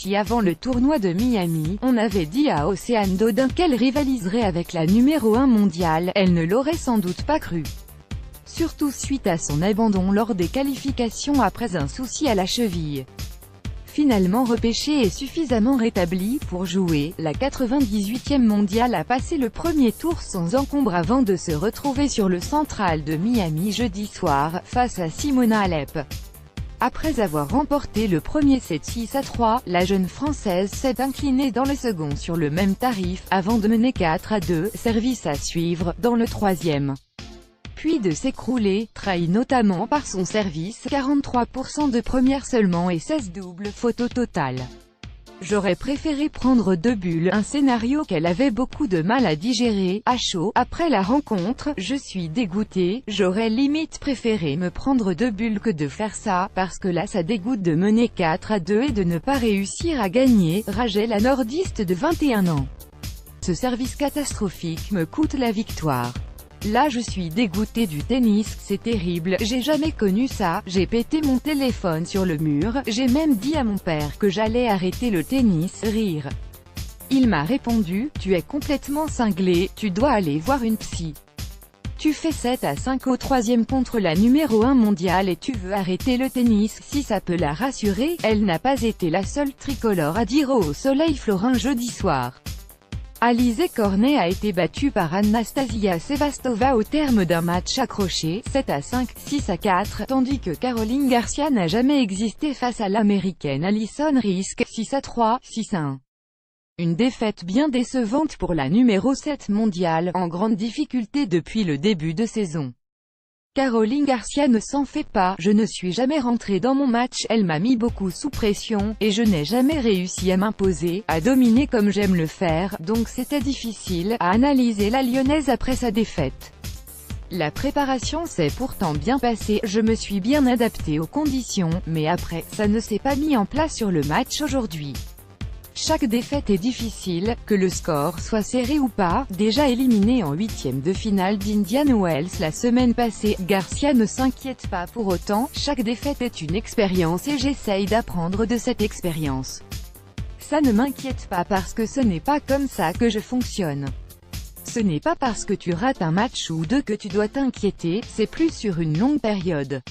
si avant le tournoi de Miami, on avait dit à Océane Dodin qu'elle rivaliserait avec la numéro 1 mondiale, elle ne l'aurait sans doute pas cru. Surtout suite à son abandon lors des qualifications après un souci à la cheville. Finalement repêchée et suffisamment rétablie pour jouer, la 98e mondiale a passé le premier tour sans encombre avant de se retrouver sur le Central de Miami jeudi soir, face à Simona Halep. Après avoir remporté le premier set 6-3, la jeune Française s'est inclinée dans le second sur le même tarif, avant de mener 4-2, service à suivre, dans le troisième. Puis de s'écrouler, trahi notamment par son service, 43% de première seulement et 16 doubles fautes au total. J'aurais préféré prendre 2 bulles, un scénario qu'elle avait beaucoup de mal à digérer, à chaud, après la rencontre. Je suis dégoûtée, j'aurais limite préféré me prendre 2 bulles que de faire ça, parce que là ça dégoûte de mener 4-2 et de ne pas réussir à gagner, rageait la nordiste de 21 ans. Ce service catastrophique me coûte la victoire. Là je suis dégoûtée du tennis, c'est terrible, j'ai jamais connu ça, j'ai pété mon téléphone sur le mur, j'ai même dit à mon père que j'allais arrêter le tennis, rire. Il m'a répondu, tu es complètement cinglé, tu dois aller voir une psy. Tu fais 7-5 au troisième contre la numéro 1 mondiale et tu veux arrêter le tennis, si ça peut la rassurer, elle n'a pas été la seule tricolore à dire au Soleil Florin jeudi soir. Alizé Cornet a été battue par Anastasia Sevastova au terme d'un match accroché, 7-5, 6-4, tandis que Caroline Garcia n'a jamais existé face à l'américaine Alison Riske, 6-3, 6-1. Une défaite bien décevante pour la numéro 7 mondiale, en grande difficulté depuis le début de saison. Caroline Garcia ne s'en fait pas, je ne suis jamais rentrée dans mon match, elle m'a mis beaucoup sous pression, et je n'ai jamais réussi à m'imposer, à dominer comme j'aime le faire, donc c'était difficile, a analysé la Lyonnaise après sa défaite. La préparation s'est pourtant bien passée, je me suis bien adaptée aux conditions, mais après, ça ne s'est pas mis en place sur le match aujourd'hui. Chaque défaite est difficile, que le score soit serré ou pas. Déjà éliminée en huitième de finale d'Indian Wells la semaine passée, Garcia ne s'inquiète pas pour autant. Chaque défaite est une expérience et j'essaye d'apprendre de cette expérience. Ça ne m'inquiète pas parce que ce n'est pas comme ça que je fonctionne. Ce n'est pas parce que tu rates un match ou deux que tu dois t'inquiéter, c'est plus sur une longue période.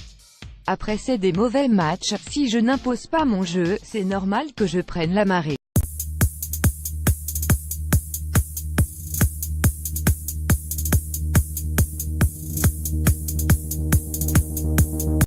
Après c'est des mauvais matchs, si je n'impose pas mon jeu, c'est normal que je prenne la marée.